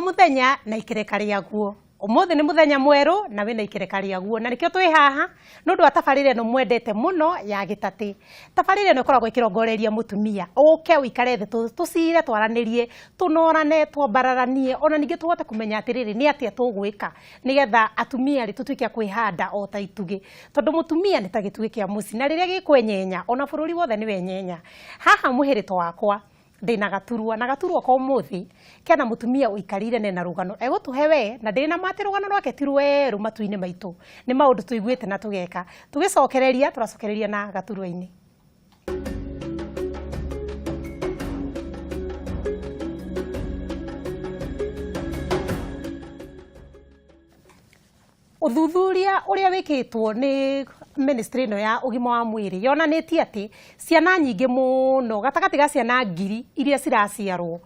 muthenya na ikereka riaguo. Umuthi ni muthenya mweru na wina ikereka riaguo na nikio twi haha nundu wa tabarire no mwendete muno ya Gitati. Tabarire no ikoragwo ikirongoreria mutumia uke uikare thi tucire twaranirie tunorane twambararanie ona ningi tuhote kumenya atiriri ni atia tugwika nigetha atumia ri tutuike kwihanda o ta itugi tondu mutumia ni ta gitugi kia muci na riria gikwenyenya ona bururi wothe ni wenyenya. Haha muhirito wakwa ndina gaturwa kwa umuthi kena mutumia uikarire ne na rugano egutuhe we na ndina mate rugano rwake tirwe rumatu-ini maitu ni maundu tuiguite na tugeka tugicokereria turacokereria na gaturwa-ini. Uthuthuria uria wikitwo ni ministry no ya ugima wa mwiri yonanitie ati ciana nyingi muno gatagati ga ciana ngiri iria ciraciarwo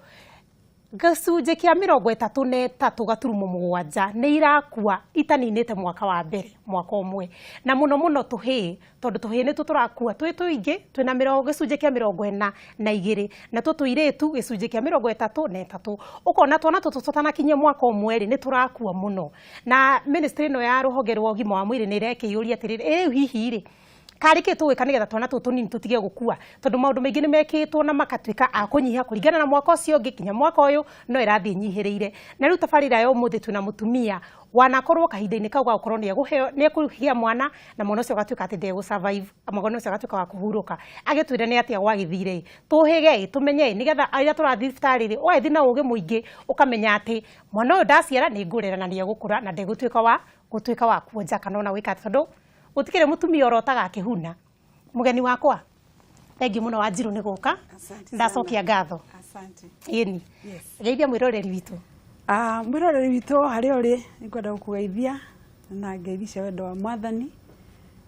gacunjĩ kia 33 gaturumo mũgwanja ni irakua itaninite mwaka wa mbere mwaka umwe na muno tuhi tondu tuhi ni tuturakua twi tuingi twina gacunjĩ kia 42 na tutuiretu gacunjĩ kia 33 ukona twana tutanakinyia mwaka umwe ri ni turakua muno na ministry no ya ruhonge rwa ugima wa mwiri ni irekiyuria atiriri hihi ri karike tuwika nigetha twana tunini tutige gukua tondu maundu maingi ni mekitwo na makatwika a kunyiha kuringana na mwaka ucio ungi kinya mwaka uyu no irathii nyihireire na riu tabarira yo muthi twina mutumia wanakorwo kahinda-ini kau ga gukorwo ni ekuhia mwana na mwana ucio gatwika ati ndegu survive mwana ucio gatwika wa kuhuruka agitwire ni atia gwagithire tuhige tumenye nigetha aria turathi thibitari ri oethi na ugi muingi ukamenya ati mwana uyu ndaciara ni ngurera na ni egukura na ndegutwika wa kuonja kana ona wika tondu utikire mutumia orotaga akihuna. Mugeni wakwa thengi muno Wanjiru ni guka ndacokia ngatho. Asante. Yeni. Yes. Geithia mwiroreri witu. Mwiroreri witu hari uri nikwenda gukugeithia na ngeithicia wendo wa Mwathani.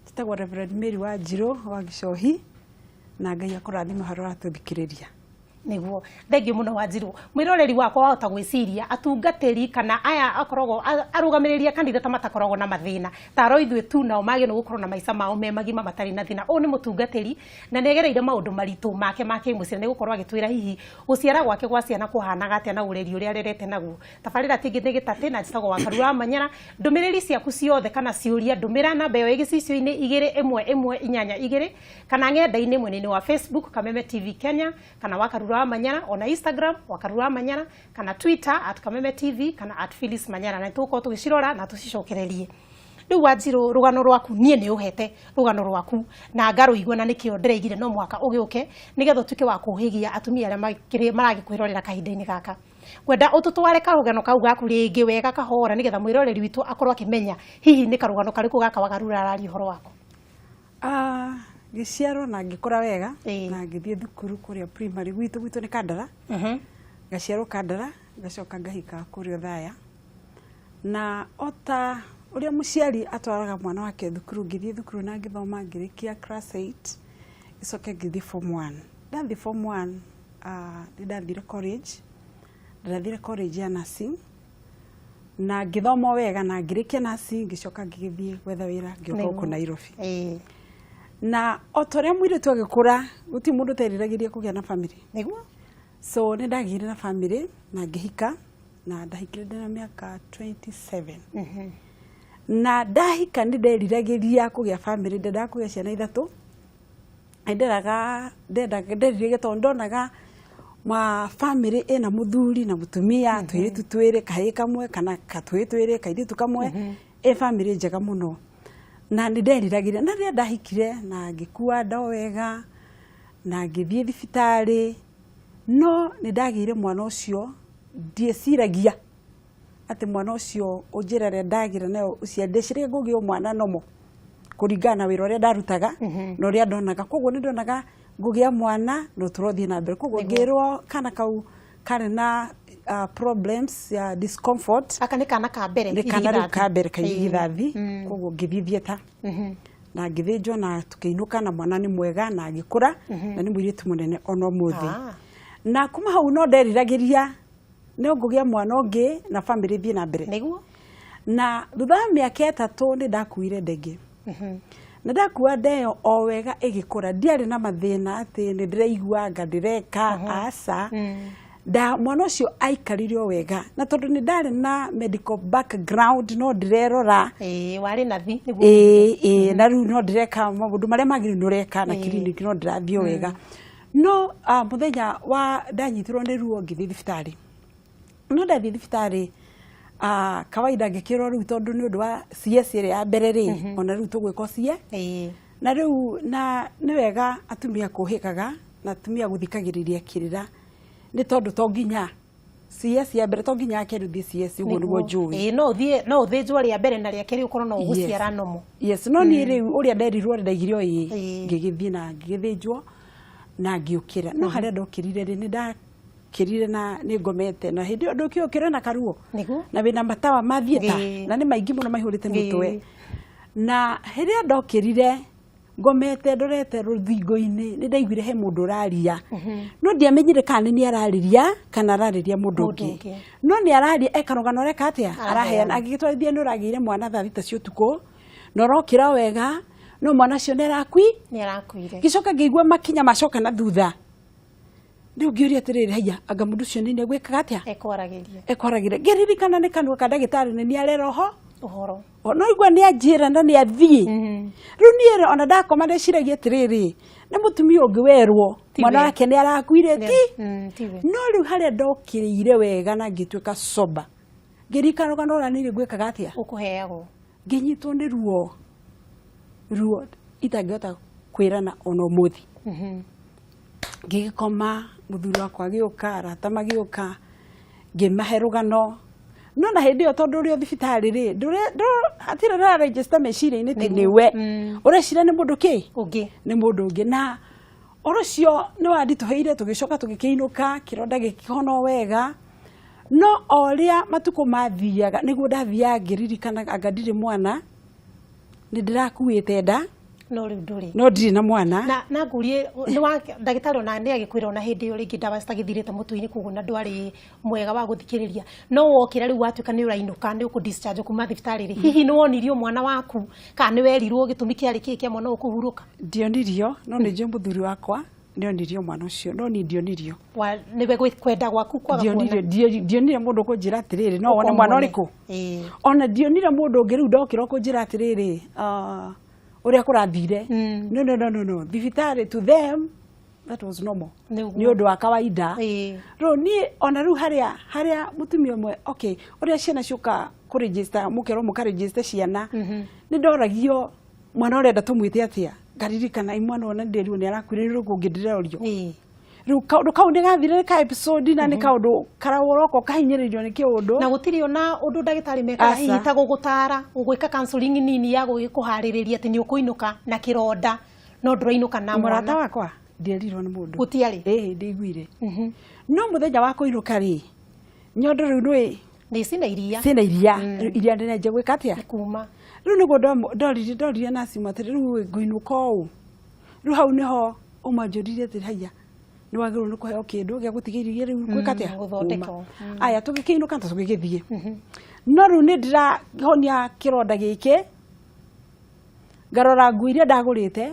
Titagwo Reverend Mary Wanjiru wa Gicohi na Ngai akurathima hari uratuthikiriria. Niguo thengi muno Wanjiru mwiroreri wakwa wahota gwiciria atungatiri kana aya akoragwo arugamiriria kandidata matakoragwo na mathina taro ithwe tu nao mage no gukorwo na maica mao me magima matari na thina u ni mutungatiri na negereire maundu maritu make mucire ni gukorwo agitwira hihi guciara gwake gwa ciana kuhanaga atia na ureri uria arerete naguo tabarira tingi ni Gitati na njitagwo wa Karura Manyara ndumiriri ciaku ciothe kana ciuria ndumira namba yo igicicio-ini 21182 kana ng'enda-ini mwena-ini wa Facebook Kameme TV Kenya kana wa Karura Manyara ona Instagram wa Karura Manyara kana Twitter @Kameme TV kana @Phyllis Manyara na tuko tugicirora na tucicokererie. Riu Wanjiru rugano rwaku nie ni uhete rugano rwaku na ngaruigwa na nikio ndireigire no mwaka ugiuke nigetha tuke wa kuhigia atumia aria maragikwirorera kahinda-ini gaka kwenda ututware karugano kau gaku ringi wega kahora nigetha mwiroreri witu akorwo akimenya hihi ni karugano kariku gaka wa Karura arari horo wako. Giciaro na ngikora wega na ngithie thukuru kuria primary gwitu ni Kandara gaciaro Kandara gacoka ngahika kuria Thaya na ota uria muciari atwaraga mwana wake thukuru ngithie thukuru na ngithoma ngirikia class 8 icoke ngithie form 1 ndathi form 1 ndathire college ya nursing na ngithoma wega na ngirikia nursing ngicoka ngithie gwetha wira ngioka ku Nairobi na otoria mwire tu agikura guti mundu teriragiria kugia na family niguo so ni ndagire na family na ngihika na ndahikire ndina miaka 27 na ndahika ni nderiragiria kugia family ndenda kugia ciana ithatu nderiragiria tondonaga ma family ina muthuri na mutumia twiritu twire kahii kamwe kana katwitwire kairitu kamwe family njega muno na ndiriragiria na ria ndahikire na ngikua ndawega na ngithie thibitari no nindagire mwana ucio ndieciragia ati mwana ucio unjirare ndagira nayo uciandecirie ngugio mwana nomo kuringana wira uria ndarutaga no ria ndonaga koguo ni ndonaga ngugia mwana no turothie na mbere koguo ngirwo kana kau kare na problems ya discomfort aka ni kana ka mbere ni kana ka mbere kaigithathi koguo ngithithie ta na ngithinjwo na tukiinuka na mwana ni mwega na agikura na ni mwiritu munene ono muthi na kuma hau no nderiragiria no ngugia mwana ungi na family thie na mbere niguo na thutha wa miaka 3 ni ndakuire ndege na ndakuwa ndeyo o wega igikura ndiari na mathina ati ni ndiraigua nga ndireka asa mwana ũcio aikarire wega na tondũ nĩ ndarĩ na medical background no ndirerora warĩ nathi na rĩu no ndireka maũndũ marĩa magĩrĩire nũreka na clinic no ndirathiĩ wega no mũthenya wa ndanyitirwo nĩ ruo ngĩthiĩ thibitarĩ no ndathiĩ thibitarĩ kawaida ngĩkĩrwo rĩu tondũ nĩ ũndũ wa CS ĩrĩa ya mbere rĩ ona rĩu tũgwĩka CIE na rĩu nĩ wega atumia kũhĩkaga na atumia gũthikagĩrĩria kĩrĩra nĩ tondũ to nginya CS ya mbere to nginya akerwo thiĩ CS ũguo nĩguo njũĩ no ũthĩnjwo rĩa mbere na rĩa kerĩ ũkorwo no ũgũciara nomo no niĩ rĩu ũrĩa nderirwo ndaigire ngĩgĩthiĩ na ngĩgĩthĩnjwo na ngĩũkĩra no harĩa ndokĩrire rĩ nĩ ndakĩrire na nĩ ngomete na hĩndĩ ĩyo ndũkĩũkĩra na karuo na wĩna matawa mathiĩta na nĩ maingĩ mũno maihũrĩte mũtwe na hĩndĩ ndokĩrire ngomete ndorete rũthingo-inĩ nĩ ndaiguire he mũndũ ũraria no ndiamenyire kana nĩ ararĩria kana ararĩria mũndũ ũngĩ no nĩ araria ekarũgano reka atĩa araheana agĩgĩtwarithia nĩ ũragĩire mwana thaa thita cia ũtukũ na ũrokĩra wega no mwana ũcio nĩ arakuire gĩcoka ngĩigua makinya macoka na thutha rĩu ngĩũria atĩrĩrĩ haiya anga mũndũ ũcio nĩ egwĩkaga atĩa ekwaragĩria ngĩririkana nĩ kanua ka ndagĩtarĩ nĩ arera ũhoro no igua nĩ anjĩra na nĩ athiĩ rĩu niĩ ona ndakoma ndeciragia atĩrĩrĩ nĩ mũtumia ũngĩ werwo mwana wake nĩ arakuire no rĩu harĩa ndokĩrĩire wega na ngĩtuĩka soba ngĩririkana rũgano rũrĩa nĩ ngwĩkaga atĩa ngĩnyitwo nĩ ruo itangĩhota kwĩrana ona ũmũthĩ ngĩgĩkoma mũthuri wakwa agĩũka arata magĩũka ngĩmahe rũgano no na hĩndĩ ĩyo tondũ ũrĩ thibitarĩ rĩ hatirĩ ra register meciria-inĩ tĩ nĩwe ũreciria nĩ mũndũ nĩ mũndũ ũngĩ na ũhoro ũcio nĩ wanditũhĩire tũgĩcoka tũgĩkĩinũka kĩronda gĩkĩhona wega no o ũrĩa matukũ mathiaga nĩguo ndathiaga ngĩririkana anga ndirĩ mwana nĩ ndĩrakuĩte nda no rĩu ndũrĩ no ndirĩ na mwana na ngurie ndagĩtarĩ ona nĩ agĩkwĩra ona hĩndĩ ĩyo rĩngĩ ndawa citagĩthirĩte mũtũ-inĩ koguo na ndwarĩ mwega wa gũthikĩrĩria no wokĩra rĩu watuĩka nĩ ũrainũka nĩ ũkũ-discharge kuma thibitarĩ rĩ hihi nĩ wonirio mwana waku kana nĩ werirwo gĩtũmi kĩarĩ kĩĩ kĩa mwana ũkũhurũka ndionirio no nĩ njũĩ mũthuri wakwa ndionirio mwana ũcio no niĩ ndionirio nĩwe kwenda gwaku kwaga kuona ndionire mũndũ kũnjĩra atĩrĩrĩ no wone mwana ũrĩkũ ona ndionire mũndũ ũngĩ rĩu ndokĩra kũnjĩra atĩrĩrĩ ũrĩa kũrathire no thibitarĩ to them that was normal nĩ ũndũ wa kawaida rĩu niĩ ona rĩu harĩa mũtumia ũmwe ũrĩa ciana ciũka kũregister mũkerwo mũkaregister ciana nĩ ndoragio mwana ũrenda tũmwĩte atĩa ngaririkana mwana ona ndĩrirwo nĩ arakuire rĩu kũngĩ ndĩrorio rĩu kaũndũ kau nĩgathire ka episode na nĩ kaũndũ karagũroko kahinyĩrĩirio nĩ kĩũndũ na gũtirĩ ona ũndũ ndagĩtarĩ mekaga hihi ta gũgũtara gũgwĩka counseling nini ya gũkũharĩrĩria atĩ nĩ ũkũinũka na kĩronda no ndũrainũka na mwana mũrata wakwa ndĩerirwo nĩ mũndũ gũtiarĩ ndĩiguire no mũthenya wa kũinũka rĩ nyondo rĩu cina iria iria ndĩrenje gwĩka atĩa kuma rĩu nĩguo ndorire naciuma atĩrĩ rĩu ngũinũka ũũ rĩu hau nĩho ũmanjũririe atĩrĩ haiya nĩ wagĩrĩirwo nĩ kũheo kĩndũ gĩa gũtigĩrĩria rĩu gwĩka atĩa aya tũgĩkĩinũka ta tũgĩgĩthiĩ no rĩu nĩ ndĩrahonia kĩronda gĩkĩ ngarora nguo iria ndagũrĩte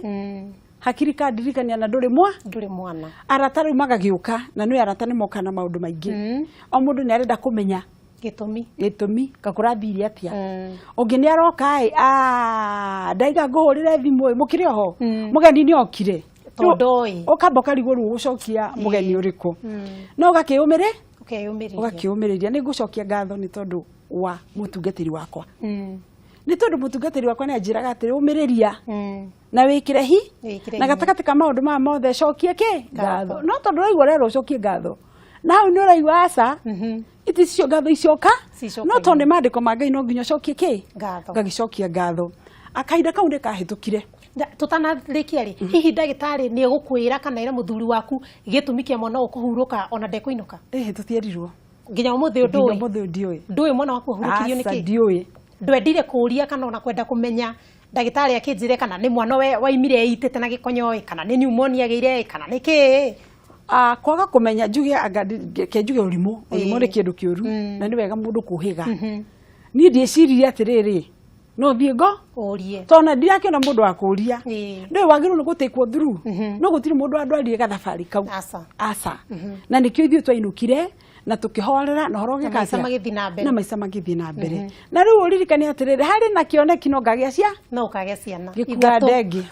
hakiri kandirikania na ndũrĩ mwana arata rĩu magagĩũka na nĩ arata nĩ moka na maũndũ maingĩ o mũndũ nĩ arenda kũmenya gĩtũmi kakũrathiire atĩa ũngĩ nĩ aroka ndaiga ngũhũrĩre thimũ mũkĩrĩ oho mũgeni nĩ okire ũkamba ũkarigwo rĩu gũcokia mũgeni ũrĩkũ no ũgakĩũmĩrĩria nĩ ngũcokia ngatho nĩ tondũ wa mũtungatĩri wakwa nĩ tondũ mũtungatĩri wakwa nĩ anjĩraga atĩrĩ ũmĩrĩria na wĩkĩre na gatagatĩ ka maũndũ maya mothe cokie ngatho no tondũ ũraigua rero ũcokie ngatho na hau nĩ ũraigua aca iticio ngatho icoka no tondũ nĩ mandĩko ma Ngai no nginya ũcokie ngagĩcokia ngatho akahinda kau nĩ kahĩtũkire tũtanarĩkia rĩ hihi ndagĩtarĩ nĩ egũkwĩra kana ĩra mũthuri waku gĩtũmi kĩa mwana ũkũhurũka ona ndekũinũka tũtierirwo nginya ũmũthĩ ndũĩ mwana waku ũhurũkirio nĩkĩ ndwendire kũria kana ona kwenda kũmenya ndagĩtarĩ akĩnjĩre kana nĩ mwana waimire eitĩte na gĩkonyo kana nĩ pneumonia agĩire kana nĩ kĩ kwaga kũmenya njuge ũrimũ nĩ kĩndũ kĩũru na nĩ wega mũndũ kũhĩga niĩ ndĩecirie atĩrĩrĩ no thiĩ Ũrie. tona ndirakĩona mũndũ wa kũria Ĩĩ. ndũĩ wagĩrĩirwo nĩ gũtĩkwo through no gũtirĩ mũndũ andwarire gathabarĩ kau aca na nĩkĩo ithuĩ twainũkire na tũkĩhorera na horo Na maica magĩthiĩ na mbere. na maica magĩthiĩ na mbere na rĩu ũririkane atĩrĩrĩ harĩ na kĩoneki no ngagĩa No ũkagĩa ciana. gĩkua ndenge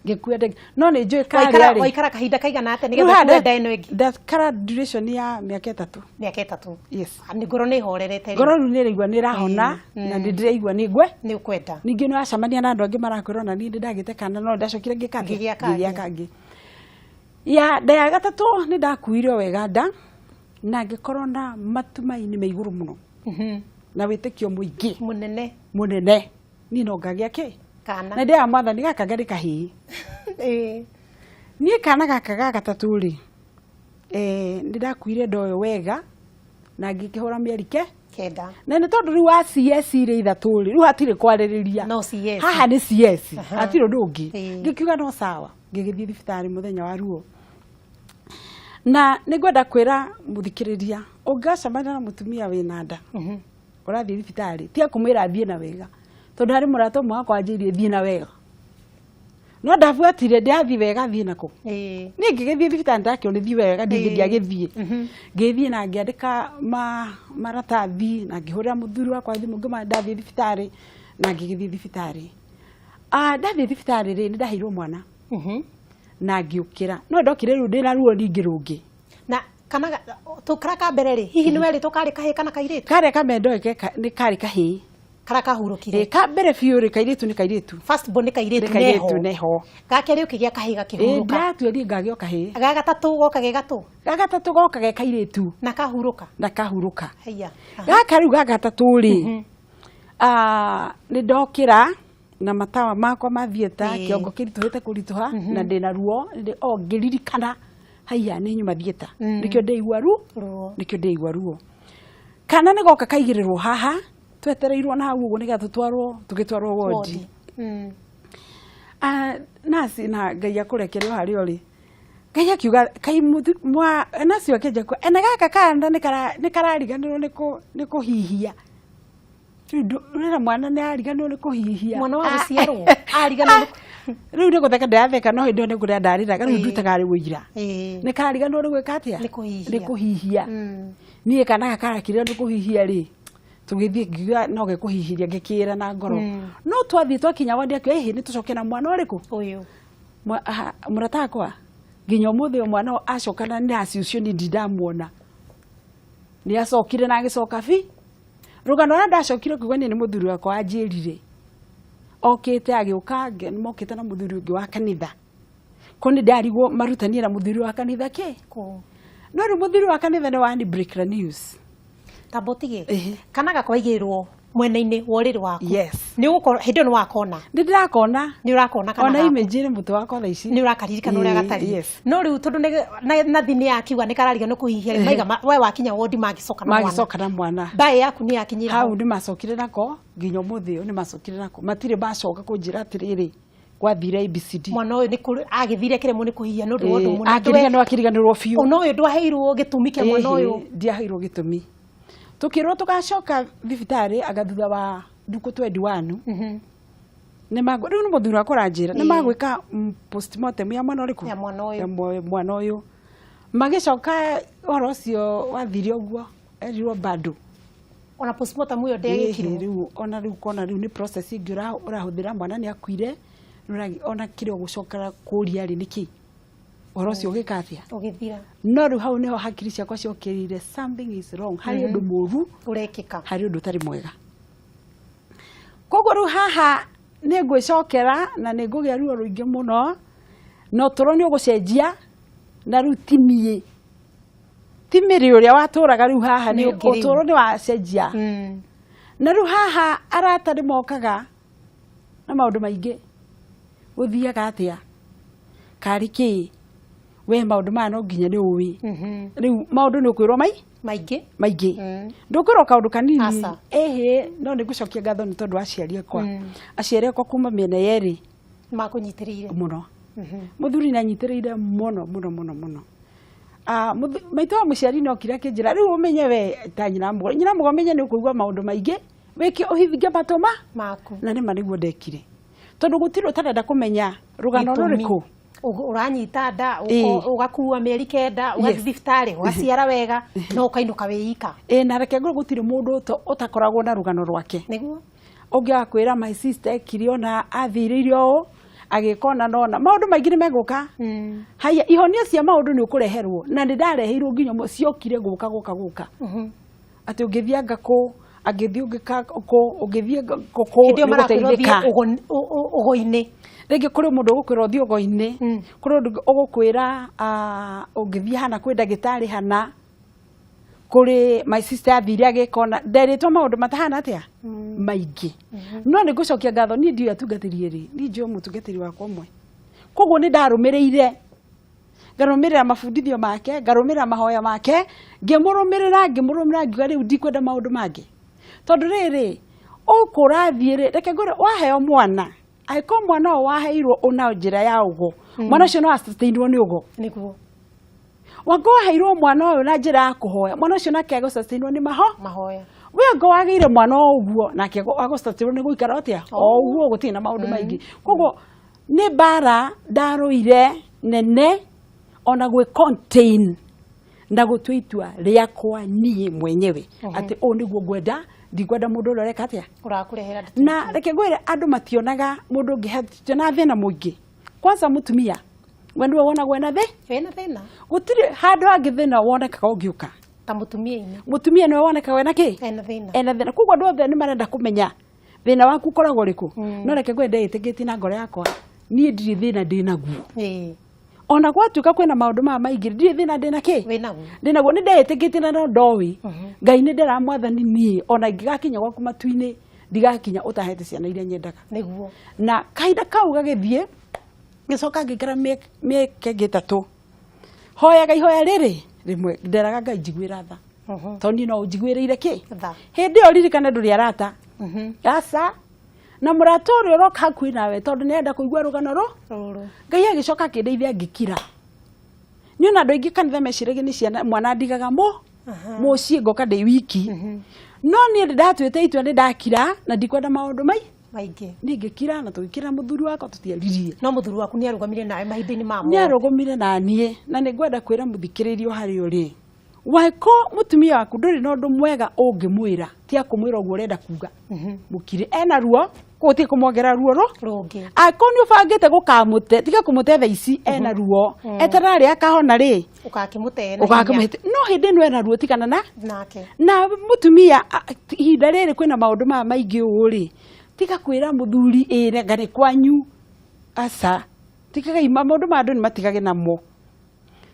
gĩkua ndenge no nĩ njũĩ karĩa Waikara kahinda kaigana atĩa nĩgetha kwenda ĩno ĩngĩ? ndakara duration ya mĩaka 3 Mĩaka 3. yes Nĩ ngoro nĩ ihorerete. ngoro rĩu nĩ ĩraigua nĩ ĩrahona na nĩ ndĩraigua nĩ ngwe Nĩ ũkwenda. ningĩ nĩ wacemania na andũ angĩ marakwĩrwo na niĩ ndagĩte kana no ndacokire Ngĩgĩa kangĩ ya ndaya gatatũ nĩ ndakuire wega nda na ngĩkorwo na matumaini me igũrũ mũno na wĩtĩkio mũingĩ mũnene niĩ no ngagĩa kĩ Kana. na ndĩya mwathani gaka ngarĩ kahĩĩ niĩ kana gaka ga gatatũ rĩ nĩ ndakuire ndoyo wega na ngĩkĩhũra mĩeri Kenda. na nĩ tondũ rĩu wa CS rĩ ithatũ rĩ rĩu hatirĩ kwarĩrĩria No CS. haha nĩ CS hatirĩ ũndũ ũngĩ Ĩĩ. ngĩkiuga no sawa ngĩgĩthiĩ thibitarĩ mũthenya wa ruo na nĩ ngwenda kwĩra mũthikĩrĩria ũngĩcemania na mũtumia wĩna nda ũrathiĩ thibitarĩ tiga kũmwĩra thiĩ na wega tondũ harĩ mũrata ũmwe wakwa anjĩrire thiĩ na wega no ndabuatire ndathiĩ wega thiĩ nako niĩ ngĩgĩthiĩ thibitarĩ ndakĩona thiĩ wega ndiagĩthiĩ ngĩthiĩ na ngĩandĩka maratathi na ngĩhũrĩra mũthuri wakwa thimũ ngĩmwĩra ndathiĩ thibitarĩ na ngĩgĩthiĩ thibitarĩ ndathiĩ thibitarĩ rĩ nĩ ndaheirwo mwana na ngĩũkĩra no ndokire rĩu ndĩna ruo ningĩ rũngĩ na kana tũkara ka mbere rĩ hihi nĩ werĩtwo karĩ kahĩĩ kana kairĩtu karĩa kamendoeke nĩ karĩ kahĩĩ kara kahurũkire ka mbere biũ rĩ kairĩtu nĩ kairĩtu first born nĩ kairĩtu neho gakerĩ ũkĩgĩa kahĩĩ gakĩhurũka ndatuĩria ngagĩa kahĩĩ ga gatatũ goka ge gatũ ga gatatũ goka ge kairĩtu na kahurũka haiya gaka rĩu ga gatatũ rĩ nĩ ndokĩra na matawa makwa mathiĩta kĩongo kĩritũhĩte kũritũha na ndĩna ruo ngĩririkana haiya nĩ nyuma thiĩta nĩkĩo ndĩigua ruo kana nĩ goka kaigĩrĩrwo haha twetereirwo na hau ũguo nĩgetha tũgĩtwarwo wodi nasi na Ngai akũrekererio harĩa ũrĩ Ngai akiuga nacio akĩnja ena gaka kanda nĩ karariganĩrwo nĩ kũhihia rĩu mwana nĩ ariganĩrwo nĩ kũhihia mwana wa gũciarwo ariganĩrwo rĩu nĩ gũtheka ndatheka no hĩndĩ ĩyo nĩ kũrĩa ndarĩraga rĩu ndutaga rĩ ũira nĩ kariganĩrwo nĩ gwĩka atĩa nĩ kũhihia niĩ kana gakarakĩrĩra nĩ kũhihia rĩ tũgĩthiĩ ngiuga no gekũhihiria ngĩkĩra na ngoro no twathiĩ twakinya wadi akĩoya ĩhĩ nĩ tũcoke na mwana ũrĩkũ ũyũ mũrata wakwa nginya ũmũthĩ ũyũ mwana acokana nĩ aci ũcio nĩ ndindamuona nĩ acokire na agĩcoka rũgano rũrĩa ndacokire kuuga nĩ mũthuri wakwa anjĩrire okĩte agĩũka mokĩte na mũthuri ũngĩ wa kanitha ko nĩ ndarigwo marutanie na mũthuri wa kanitha no rĩu mũthuri wa kanitha nĩ wani break the news tambotige kana gakwaigĩrwo mwena-inĩ wa ũrĩrĩ waku nĩ ũgũkorwo hĩndĩ ĩyo nĩ wakona nĩ ndĩrakona nĩ ũrakona kana ona image nĩ mũtwe wakwa thaa ici nĩ ũrakaririkana ũrĩa gatariĩ no rĩu tondũ nathi nĩ yakiuga nĩ karariga nĩ kũhihia maiga we wakinya wodi magĩcoka na mwana mbaĩ yaku nĩ yakinyire hau nĩ macokire nako nginya ũmũthĩ ũyũ nĩ macokire nako matirĩ macoka kũnjĩra atĩrĩrĩ gwathire ABCD mwana ũyũ nĩ agĩthire kĩremwo nĩ kũhihia nĩ ũndũ wa ũndũ mũna akĩriganĩrwo biũ ona ũyũ ndwaheirwo gĩtũmi kĩa mwana ũyũ ndiaheirwo gĩtũmi tukirwo tugacoka thibitarĩ agathutha wa nduku 21 nĩ magwe rĩu nĩ mũthuri wakwa aranjĩra nĩ magwĩka postmortem ya mwana ũrĩkũ ya mwana ũyũ magĩcoka ũhoro ũcio wathire ũguo erirwo bado ona postmortem ũyũ ndegĩkirwo rĩu ona rĩu kona rĩu nĩ process ingĩ ũrahũthĩra mwana nĩ akuire ona kĩrĩa ũgũcokera kũria rĩ nĩkĩ ũhoro ũcio ũgĩka atĩa ũgĩthira no rĩu hau nĩho hakiri ciakwa ciokĩrire something is wrong harĩ ũndũ mũru ũrekĩka harĩ ũndũ ũtarĩ mwega koguo rĩu haha nĩ ngwĩcokera na nĩ ngũgĩa ruo rũingĩ mũno no tũro nĩ ũgũcenjia na rĩu ti mĩrĩ ũrĩa watũraga rĩu haha nĩ ũtũro nĩ wacenjia na rĩu haha arata nĩ mokaga na maũndũ maingĩ gũthiaga atĩa karĩ kĩ we maũndũ maya no nginya nĩ ũĩ rĩu maũndũ nĩ ũkwĩrwo maingĩ ndũkwĩrwo kaũndũ kanini no nĩ ngũcokia ngatho nĩ tondũ aciari akwa kuma mĩena yerĩ makũnyitĩrĩire mũno mũthuri nĩ anyitĩrĩire mũno maitũ wa mũciari no kĩrĩa kĩnjĩra rĩu ũmenye we ta nyina mũgo ũmenye nĩ ũkũigua maũndũ maingĩ wiki uhithinge matoma maku na nĩ maniguo ndekire tondu gutiro tarenda kumenya rugano ruriku uranyita nda ugakua mieri 9 ugathi thibitari ugaciara wega no ukainuka wiyika na reke ngoro gutire mundu utakoragwo na rugano rwake niguo ungi akwira my sister kiriona athiririo agikona nona maundu maingi ni meguka haya ihonio cia maundu ni ukureherwo na ndi ndareheirwo nginya ciokire guka ati ungithia ngako agithi ungika ko ungithia ngoko ndio marakwira ugo-ini rege kuri mundu ugukwira uthio ugo-ini kuri ugukwira ungithia hana kwi ndagitari hana kuri my sister athiri agikona nderitwo maundu matahana atia maingi no ni gucokia ngatho ni ndio atungatirie ri ni ndio mutungatiri wakwa mwe koguo ni ndarumireire ngarumirira mafundithio make ngarumirira mahoya make ngimurumirira ngiuga riu ndikwenda maundu mangi tondu riri ukurathire reke ngore waheo mwana aiko mwana waheirwo una njira ya ugo mwana cio no astainirwo ni ugo niguo wako waheirwo mwana uyu na njira ya kuhoya mwana cio nake agustainirwo ni mahoya we ngo wageire mwana uguo nake agustainirwo ni guikara atia o uguo gutina maundu maingi koguo ni bara ndaruire nene ona gwe contain na gutwitua riakwa nie mwenyewe ati o niguo ngwenda ndikwenda mundu ureka atia urakurehera na reke ngwire andu mationaga mundu ungi na thina muingi kwanza mutumia wendu wona gwena thina gutire handu hangi thina wonekaga ungiuka ta mutumia niwe woneka wena ki ena thina koguo andu othe ni marenda kumenya thina waku koragwo riku no reke ngwire ndeitikiti na ngoro yakwa nie ndiri thina ndinaguo ona gwatuka kwena maundu ma maingi ndiri thina ndina ki ndinaguo ni ndeitikiti na ndowi ngai ni ndiramwathani nie ona ingigakinya gwaku matu-ini ndigakinya utahete ciana iria nyendaga niguo na kahinda kau gagithie gicoka ngikara mieke gitatu hoyaga ihoya riri rimwe nderaga ngai njiguira tha toni no njiguireire ki hindi o ririkane nduri arata asa na murata uri uroka hakui nawe tondu nienda kuigua rugano ruru ngai agicoka kindeithia ngikira ni ona andu aingi kanitha meciragia ni ciana mwana ndigaga mucii ngoka ndi wiki no ni ndatwite itua ni ndakira na ndikwenda maundu maingi ningikira na tugikira muthuri wakwa tutiaririe no muthuri waku ni arugumire nawe mahinda-ini mamo ni arugumire na nie na ni ngwenda kwira muthikiririo hari uri waiko mutumia waku nduri na undu mwega ungimwira ti akumwira uguo urenda kuga mukiri ena ruo guti kumwongera ruo rungi aiko ni ubangite gukamute tiga kumute tha ici ena ruo eterari akahona ri ukakimute no hindi no ena ruo tikana nake na mutumia ihinda riri kwina maundu ma maingi uri tiga kwira muthuri ire ngari kwanyu asa tiga ima maundu ma andu ni matigage namo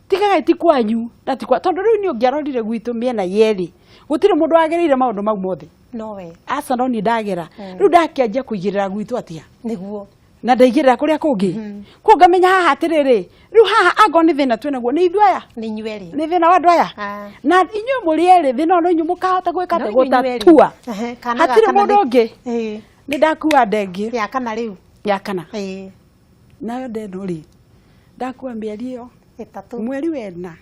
tiga ti kwanyu na ti kwa tondu riu ni ungiarorire gwitu miena yeri gutire mundu agereire maundu mau mothe nowe asa no ni ndagera riu ndakianjia kuigirira gwitu atia niguo na ndaigirira kuria kungi ku ngamenya haha atiriri riu haha ago ni thina twenaguo ni ithuaya ni nyueri ni thina wa ndoya na inyu muri eri thina no inyu mukahota gwika gutatua hatire mundu ungi ni ndakua ndengi ya kana riu ya kana nayo ndeno ri ndakua mieri iyo 3 mweri wena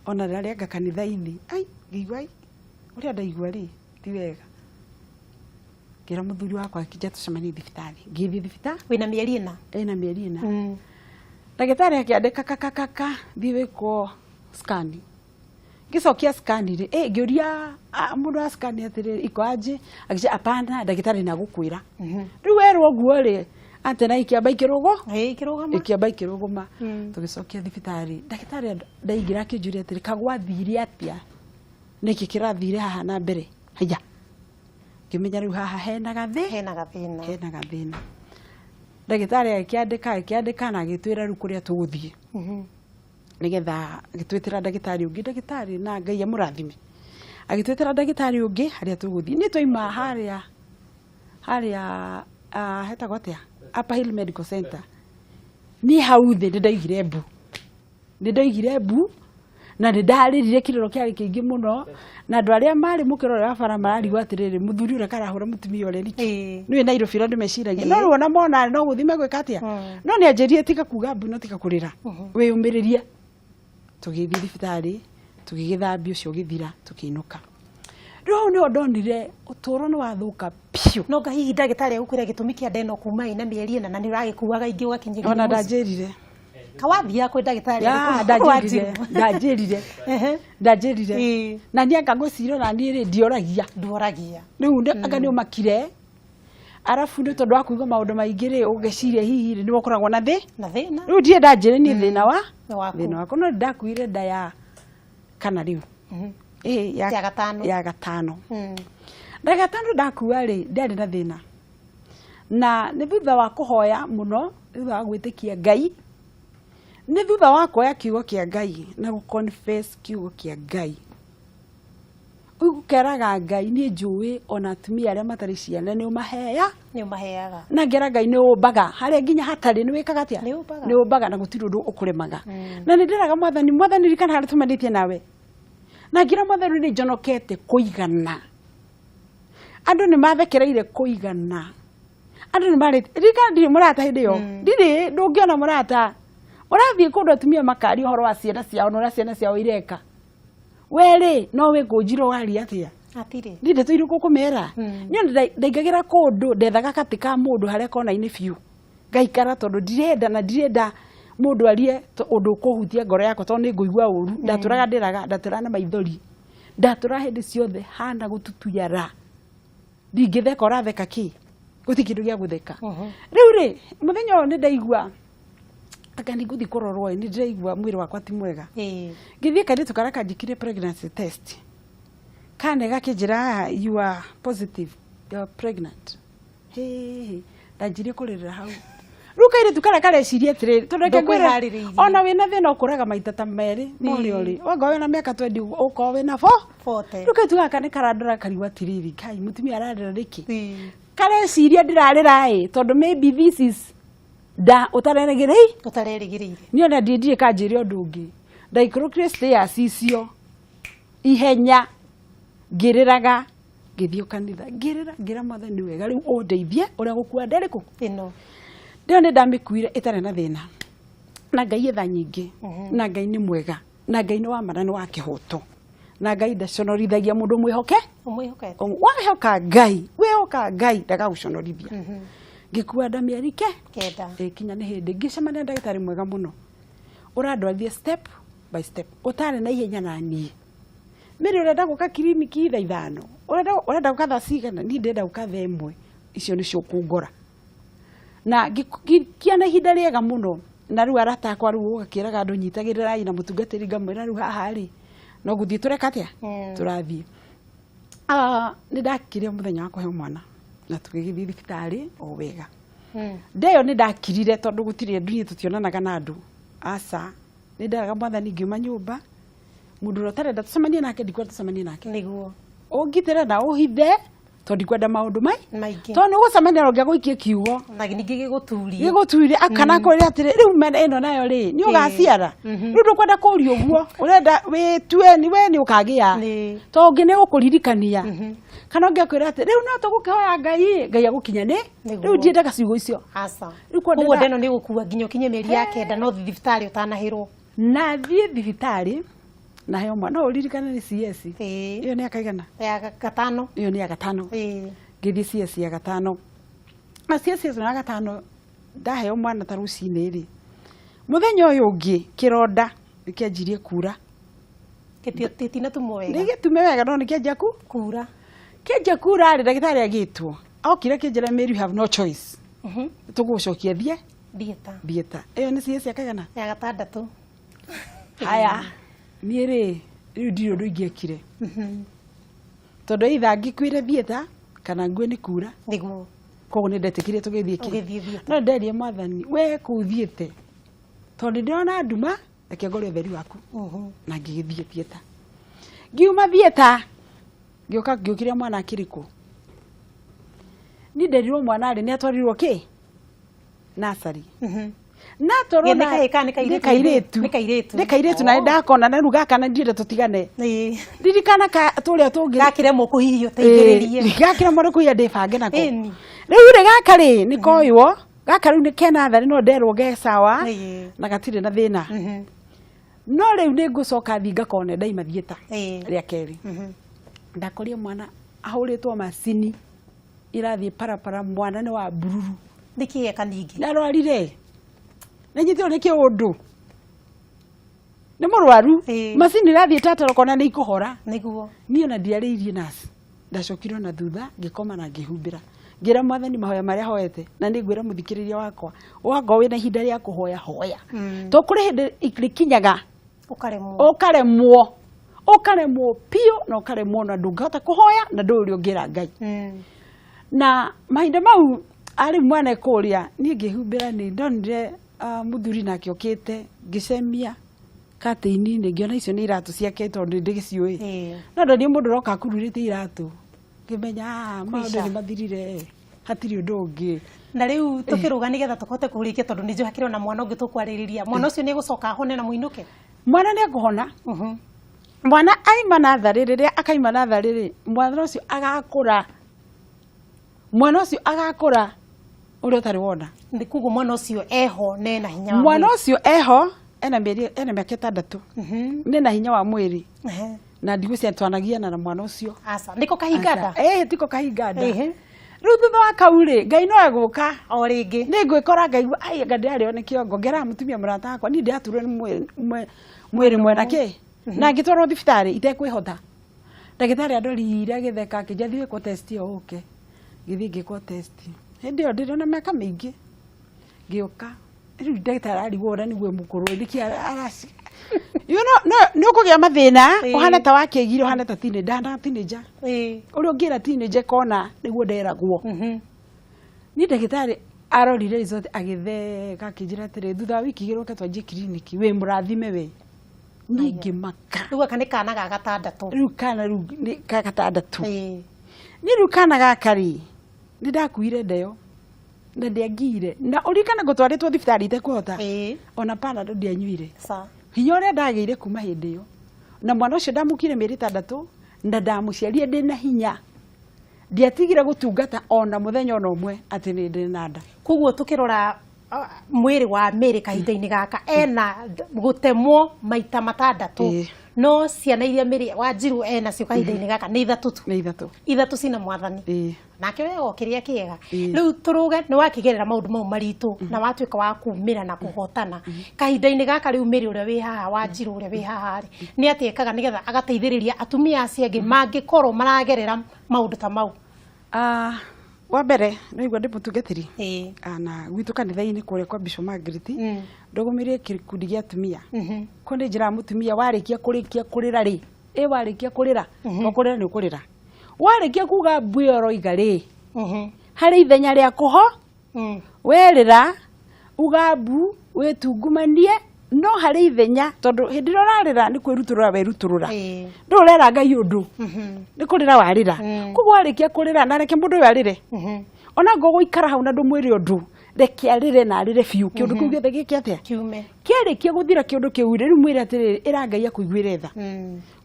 ona ndarenga kanitha-ini ai ngigua uria ndaigua ri ti wega kira muthuri wakwa akija tucemanie thibitari ngithi thibitari wina mieri ina ndagitari akiandika kakakaka thiwe ko scan gicokia scan ri ngiuria mundu wa scan atiri iko aje akija apana ndagitari na gukwira riu werwo guo ri ante na ikiamba ikiruguma tugicokia thibitari ndagitari ndaigira kinjuria atiri kagwathire atia niki kirathire haha na mbere haya kimenya riu haha hena gathina ndagitari akiandika na agitwira riu kuria tuguthie nigetha agitwitira ndagitari ungi ndagitari na ngai amurathime agitwitira ndagitari ungi haria tuguthie ni twaima haria hetagwo atia Upper Hill Medical Center ni hau thi ndaigire mbu na ndariririe kiroro kiari kingi muno na andu aria mari mukiroro wa bara mararigwa atiriri muthuri ura karahura mutumia ure niki niwe Nairobi ro ndimeciragia no ruona mona no guthime gwika atia no ni anjirie tika kuga mbu no tika kurira wiyumiririe tugithii thibitari tugigithambia ucio githira tukiinuka Ro no ndonire utoro no wathuka piu. No hihi ndagĩtarĩ agũkwĩra gĩtũmi kĩa ndeno kuma ina mĩeri ĩna na nĩ ũragĩkuaga ingĩ ũgakinyĩria. Ona ndanjĩrire. Kawathia kwĩ ndagĩtarĩ. Ndanjĩrire. Na niĩ ngagũcirwo na niĩ rĩ ndioragia. Rĩu anga nĩ ũmakire. Arafu nĩ tondũ wa kũigua maũndũ maingĩ rĩ ũgeciria hihi nĩ ũkoragwo na thĩna. Rĩu ndiĩ ndanjĩrĩ nĩ thĩna wako no ndakuire nda ya kana rĩu. Ya gatano. Nda gatano ndakua rĩ ndarĩ na thĩna. Na nĩ thutha wa kũhoya mũno, thutha wa gwĩtĩkia Ngai. Nĩ thutha wa kuoya kiugo kĩa Ngai na gũ-confess kiugo kĩa Ngai. Ũkeraga Ngai nĩ njũĩ ona atumia arĩa matarĩ ciana nĩ ũmaheaga. Na ngera Ngai nĩ ũmbaga harĩa nginya hatarĩ nĩ wĩkaga atĩa? Nĩ ũmbaga na gũtirĩ ũndũ ũkũremaga. Na nĩ ndĩraga Mwathani ririkana harĩa tũmanĩtie nawe. Na ngira Mwathani nĩ njonokete kũigana. Andũ nĩ mathekereire kũigana. Andũ nĩ marĩ ririkana ndirĩ mũrata hĩndĩ ĩyo. Ndirĩ ndũngĩona mũrata. Ũrathiĩ kũndũ atumia makari ũhoro wa ciana ciao na ũrĩa ciana ciao ireka. Were no we ngũnjiro wari atia atire ndinde tũirũ kũmera nyo ndaigagĩra kũndũ ndethaga katika mũndũ harĩa kona-inĩ biũ ngaikara tondũ ndirenda mũndũ arie ũndũ kũhutia ngoro yakwa tondũ nĩ ngũigua ũru ndatũraga ndatũra na maithori ndatũra hĩndĩ ciothe hana gũtutuyara ndingĩtheka ũratheka kĩ gũti kĩndũ gĩa gũtheka rĩu rĩ mũthenya ũyũ nĩ ndaigua akani ngũthi kũrorwo nĩ ndĩraigua mwĩrĩ wakwa ti mwega ngĩthiĩ kairĩtu karĩa kanjĩkire pregnancy test kane gakĩnjĩra you are positive, you are pregnant. Ndanjirie kũrĩrĩra hau rĩu kairĩtu karĩa kareciria atĩrĩrĩ tondũ ngĩkwĩra ona wĩna thĩna ũkũraga maita ta merĩ no ũrĩ wanga wĩna mĩaka 20 ũkorwo wĩna 40 rĩu kairĩtu gaka nĩ karandora kariua atĩrĩrĩ Ngai mũtumia ararĩra nĩkĩ kareciria ndĩrarĩra tondũ maybe this is utarerigĩrĩire niĩ ona ndie kanjĩre ũndũ ũngĩ ndaikũrũkire stairs icio ihenya ngĩrĩraga ngĩthiĩ kanitha ngĩra Mwathani wega rĩu ũndeithie ũrĩa gũkua nderĩkũ ĩno ndio nĩ ndamĩkuire ĩtarĩ na thĩna na Ngai etha nyingĩ na Ngai nĩ mwega na Ngai nĩ wa mara nĩ wa kĩhoto na Ngai ndaconorithagia mũndũ wahoka Ngai wehoka Ngai ndagagũconorithia ngĩkua nda mĩeri kenda kinya nĩ hĩndĩ ngĩcemania ndagĩtarĩ mwega mũno ũrandwarithia step by step ũtarĩ na ihenya na niĩ mĩrĩ ũrenda gũka kiriniki thaa 5 ũrenda gũka thaa cigana niĩ ndĩrenda gũka thaa 1 icio nĩcio kũngora na ngĩkiana ihinda rĩega mũno na rĩu arata akwa rĩu ũgakĩraga andũ nyitagĩrĩrai na mũtungatĩri ngamwĩra rĩu haha rĩ no gũthiĩ tũreka atĩa tũrathiĩ nĩ ndakire mũthenya wa kũheo mwana na tũgĩgĩthiĩ thibitarĩ o wega ndeyo nĩ ndakirire tondũ gũtirĩ ndunie tũtionanaga na andũ aca nĩ ndaraga Mwathani ngiuma nyũmba mũndũ ũtarenda tũcemanie nake ndikwenda tũcemanie nake nĩguo ũngitĩra na ũhithe tondũ ndikwenda maũndũ maingĩ tondũ ũgũcemania ũngĩa gũikia kiugo na ningĩ gĩgũturie akana kũrĩa atĩrĩ rĩu ĩno nayo rĩ nĩ ũgaciara rĩu ndũkwenda kũũria ũguo ũrenda wĩtue ni we nĩ ũkagĩa tondũ ũngĩ nĩ gũkũririkania kana ũngĩakwĩra atĩ rĩu no tũgũkĩhoya Ngai agũkinya nĩ rĩu ndiendaga ciugo icio ũguo ndeno nĩ gũkua nginya ũkinye mĩeri ya kenda no thibitarĩ ũtanahĩrwo na thiĩ thibitarĩ na heo mwana no uririkane ni CS iyo ni akaigana ya gatano iyo ni ya gatano ngĩthiĩ CS ya gatano na CS ya gatano ndaheo mwana ta rucinĩ rĩ mũthenya ũyũ ũngĩ kĩronda nĩkĩanjirie kura gĩtinatumwo wega nĩgĩtume wega no nĩkĩanjia kura kĩanjia kura rĩ ndagĩtarĩ agĩtwo okire kĩnjĩra Mary, you have no choice tũgũcokia thieta iyo nĩ CS ya kaigana ya gatandatũ haya niĩ rĩ rĩu ndirĩ ũndũ ingĩekire tondũ either ngĩkuire thieta kana ngue nĩ kura nĩguo koguo nĩ ndetĩkire tũgĩthiĩ no nderie Mwathani we kũu thiĩte tondũ ndĩrona nduma reke ngore ũtheri waku na ngĩgĩthiĩ thieta ngiuma thieta ngĩũka ngĩũkire mwana akĩrĩkũ niĩ nderirwo mwana rĩ nĩ atwarirwo kĩ nasari na toro na nĩ kairĩtu na ndakona na rĩu gaka na ndirĩ tũtigane ririkana tũrĩa tũngĩ gakĩremwo kũhihio teithĩrĩrie gakĩremwo nĩ kũhiya ndĩbange nako rĩu rĩ gaka rĩ nĩ koywo gaka rĩu nĩ kenathari no nderwo gecawa na gatirĩ na thĩna no rĩu nĩ ngũcoka thiĩ ngakone ndaima thieta rĩa kerĩ ndakoria mwana ahũrĩtwo macini irathiĩ parapara, mwana nĩ wa bururu Nĩkĩ kaningi narwarire na nyitwo nĩ kĩũndũ nĩ mũrwaru macini irathiĩ tatarokona nĩ ikũhora nĩguo niĩ ona ndiarĩirie nasi ndacokirwo na thutha ngĩkoma na ngĩhumbĩra ngira Mwathani mahoya marĩa hoete na nĩ ngwĩra mũthikĩrĩria wakwa wanga wĩna ihinda rĩa kũhoya hoya to kũrĩ hĩndĩ ikinyaga ũkaremwo piũ na ũkaremwo na ndũngĩhota kũhoya na ndũrĩ ũngĩra Ngai na mahinda mau arĩ mwana kũrĩa niĩ ngĩhumbĩra nĩ ndonire mũthuri nake okĩte ngĩcemia katĩini-inĩ ngĩona icio nĩ iratũ ciake tondũ ndĩgĩciũĩ no ndonire mũndũ ũroka akururĩte iratũ ngĩmenya maũndũ nĩ mathirire hatirĩ ũndũ ũngĩ na rĩu tũkĩrũga nĩgetha tũhote kũrĩkia tondũ nĩ njũĩ hakĩrĩ na mwana ũngĩ tũkwarĩrĩria mwana ũcio nĩ gũcoka ahone na mũinũke mwana nĩ akũhona mwana aima natharĩ rĩrĩa akaima natharĩ mwana ũcio agakũra ũrĩa ũtarĩ wona kuguo mwana ũcio eho nena hinya mwana ũcio eho ena mĩaka 6 nĩ na hinya wa mwĩrĩ na ndigũcia twanagiana na mwana ũcio aca nĩko kahinganda tiko kahinganda rĩu thutha wa kaurĩ Ngai no egũka o rĩngĩ nĩ ngwĩkora ngaigua anga ndĩrarĩo nĩ kĩongo ngera mũtumia mũrata wakwa niĩ ndĩraturwo nĩ mwĩrĩ mwena kĩ na ngĩtwarwo thibitarĩ itekwĩhota ndagĩtarĩ andorire agĩtheka akĩnja thiĩ gwĩkwo test ĩyo ũke gĩthiĩ ngĩkwo test hĩndĩ ĩyo ndĩrĩ na mĩaka mĩingĩ ngĩũka rĩu ndagĩtarĩ arigwo ũrĩa nĩguo mũkũrũ nĩkĩ araci nĩ ũkũgĩa mathĩna ũhana ta wakĩgire ũhana ta teenager ũrĩa ũngĩra teenager kona nĩguo nderagwo niĩ ndagĩtarĩ arorire result agĩtheka akĩnjĩra atĩrĩ thutha wa wiki 2 ũke twanjie kiriniki wĩ mũrathime we ningĩ maka rĩu aka nĩ kana ga gatandatũ rĩu kana rĩu nĩ ka gatandatũ niĩ rĩu kana gaka rĩ nĩ ndakuire ndeo na ndiangire na ũrikana gũtwarĩtwo thibitarĩ itekũhota ona panadol ndianyuire hinya ũrĩa ndagĩire kuma hĩndĩ ĩyo na mwana ũcio ndamũkire mĩeri 6 na ndamũciarire ndĩna hinya ndiatigire gũtungata ona mũthenya ona ũmwe atĩ nĩ ndĩ na nda kuguo tũkĩrora mwĩrĩ wa Mary kahinda-inĩ gaka ena gũtemwo maita 6 no ciana iria Mary Wanjiru enacio kahinda-inĩ gaka nĩ 3 ithatũ cina Mwathani nake we okĩrĩa kĩega rĩu tũrũge nĩ wakĩgerera maũndũ mau maritũ na watuĩka wa kumĩra na kũhotana kahinda-inĩ gaka rĩu Mary ũrĩa wĩ haha Wanjiru ũrĩa wĩ haha rĩ nĩ atĩkaga nĩgetha agateithĩrĩria atumia acio angĩ mangĩkorwo maragerera maũndũ ta mau wa mbere nĩguo ndĩmũtungatĩri na gwitũ kanitha-inĩ kũrĩa kwa Bishop Margaret ndũgũmĩrĩe gĩkundi gĩa atumia ko nĩ njĩra mũtumia warĩkia kũrĩra rĩ warĩkia kũrĩra ũkũrĩra nĩ ũkũrĩra warĩkia kuga mbuya oroiga rĩ harĩ ithenya rĩa kũho werĩra ugambu wĩtungumanie no harĩ ithenya tondũ hĩndĩ ĩrĩa ũrarĩra nĩ kwĩrutũrũra werutũrũra ndũrera Ngai ũndũ nĩ kũrĩra warĩra koguo warĩkia kũrĩra na reke mũndũ ũyũ arĩre ona ngũgũikara hau na ndũmwĩre ũndũ reke arĩre na arĩre biũ kĩũndũ kĩu gĩothe gĩkĩ atĩa kĩarĩkia gũthira kĩũndũ kĩu rĩu mwĩre atĩrĩrĩ ĩra Ngai akũiguĩre tha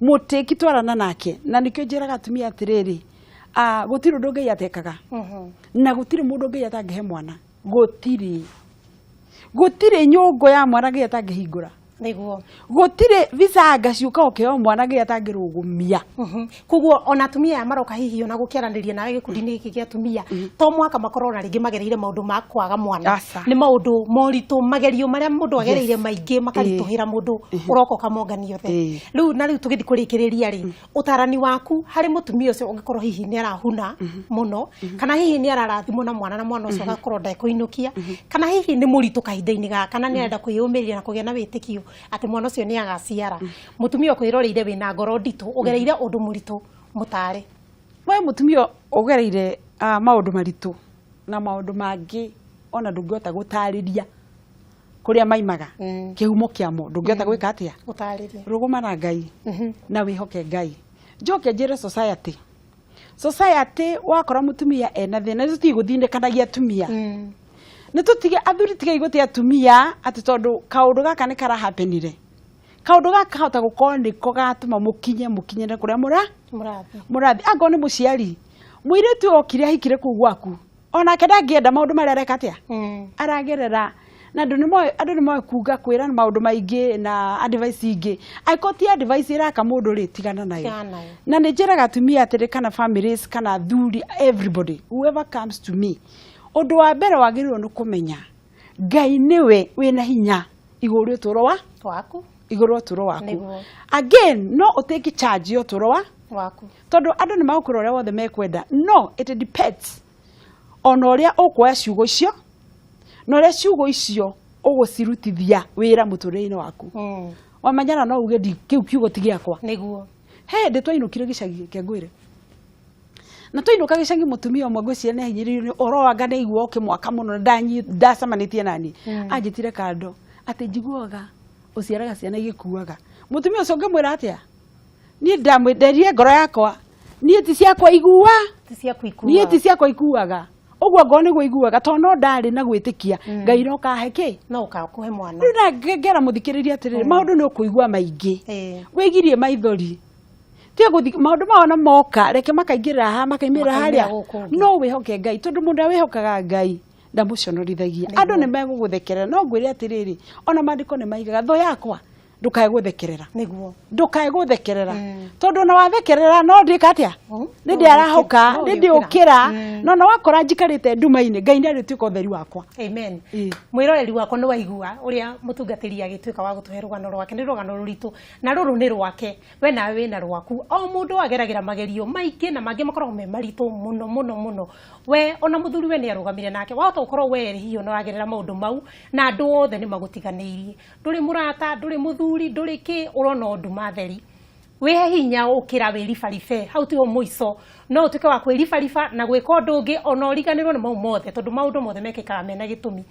mũtĩki twarana nake na nĩkĩo njĩraga atumia atĩrĩrĩ gũtirĩ ũndũ Ngai atekaga na gũtirĩ mũndũ Ngai atangĩhe mwana gũtirĩ nyũngũ ya mwana Ngai atangĩhingũra gũtirĩ visa anga ciũka ũkĩo mwana Ngai atangĩrũgũmia koguo ona atumia maroka hihi ona gũkĩaranĩria nawe gĩkundi-inĩ gĩkĩ gĩa atumia to mwaka makorwo na rĩngĩ magereire maũndũ ma kwaga mwana nĩ maũndũ moritũ magerio marĩa mũndũ agereire maingĩ makaritũhĩra mũndũ ũroka ũkamongania othe rĩu na rĩu tũgĩthiĩ kũrĩkĩrĩria rĩ ũtarani waku harĩ mũtumia ũcio ũngĩkorwo hihi nĩ arahuna mũno kana hihi nĩ ararathimwo na mwana ũcio agakorwo ndekũinũkia kana hihi nĩ mũritũ kahinda-inĩ gaka kana nĩ arenda kwĩyũmĩria na kũgĩa na wĩtĩkio atĩ mwana ũcio nĩ agaciara mũtumia ũkwĩroreire wĩna ngoro nditũ ũgereire ũndũ mũritũ mũtare we mũtumia ũgereire maũndũ maritũ na maũndũ mangĩ ona ndũngĩhota gũtarĩria kũrĩa maimaga kĩhumo kĩamo ndũngĩhota gwĩka atĩa gũtarĩria rũgũma na Ngai na wĩhoke Ngai njoke njĩre society wakora mũtumia ena thĩna tũtigũthindĩkanagia atumia nĩ tũtige athuri tigai gũte atumia atĩ tondũ kaũndũ gaka nĩ karahapenire kaũndũ gaka kahota gũkorwo nĩko gatũma mũkinye na kũrĩa mũrathi angorwo nĩ mũciari mũirĩtu okire ahikire kũu gwaku onake ndangĩenda maũndũ marĩa areka atĩa aragerera na andu ni moe kuga kwira maundu maingi na advice ingi aikoti advice iraka mundu ri tigana nayo na ni njiraga atumia atiri kana families kana thuri everybody whoever comes to me undu wa mbere wagirwo ni kumenya Ngai niwe wina hinya iguru uturo waku iguru uturo waku again no uteki charge yo uturo waku tondu andu ni magukura uria wothe mekwenda no it depends on uria ukwoya ciugo icio no uria ciugo icio ugucirutithia wira muturire-ini waku wamanyana no uge kiu kiugo tigiakwa niguo he ndi twainukire gicagi kia Ngwire na twainũka gicagi mutumia umwe ngwiciria ni hinyiririo ni oroanga ni igua ukimwaka muno ndacamanitie nani anjitire kando ati njiguaga uciaraga ciana igikuaga mutumia ucio ngimwira atia ni ndamwenderie ngoro yakwa ni ti ciakwa igua ni ti ciakwa ikuaga uguo ngo niguo iguaga to no ndari na gwitikia Ngai no kahe ki no ukakuhe mwana rĩu ngera muthikiriria atiriri maundu ni ukuigua maingi wigirie maithori tia guthi maundu mao na moka reke makaingirira ha makaimira haria no wihoke Ngai tondu mundu wihokaga Ngai ndamuconorithagia andu ni meguguthekerera no ngwire atiriri ona mandiko ni maigaga tho yakwa ndukae guthekerera niguo ndukae guthekerera tondu na wathekerera no ndika atia ni ndi arahoka ni ndi ukira no wakora njikarite nduma-ini Ngai ni arituika utheri wakwa amen mwiroreri wakwa ni waigua uria mutungatiri agituika wa gutuhe rugano rwake ni rugano ruritu na ruru ni rwake we nawe wina rwaku o mundu ageragira magerio maingi na mangi makoragwo me maritu muno we ona muthuri we ni arugamire nake wahota gukorwo we hiyo no agerera maundu mau na andu othe ni magutiganirie nduri murata nduri muthuri nduri ki urona undu matheri we hinya ukira we ribaribe hau ti muico no utuke wa kwiribariba na gwika undu ungi ona uriganirwo ni mau mothe tondu maundu mothe mekikaga mena gitumi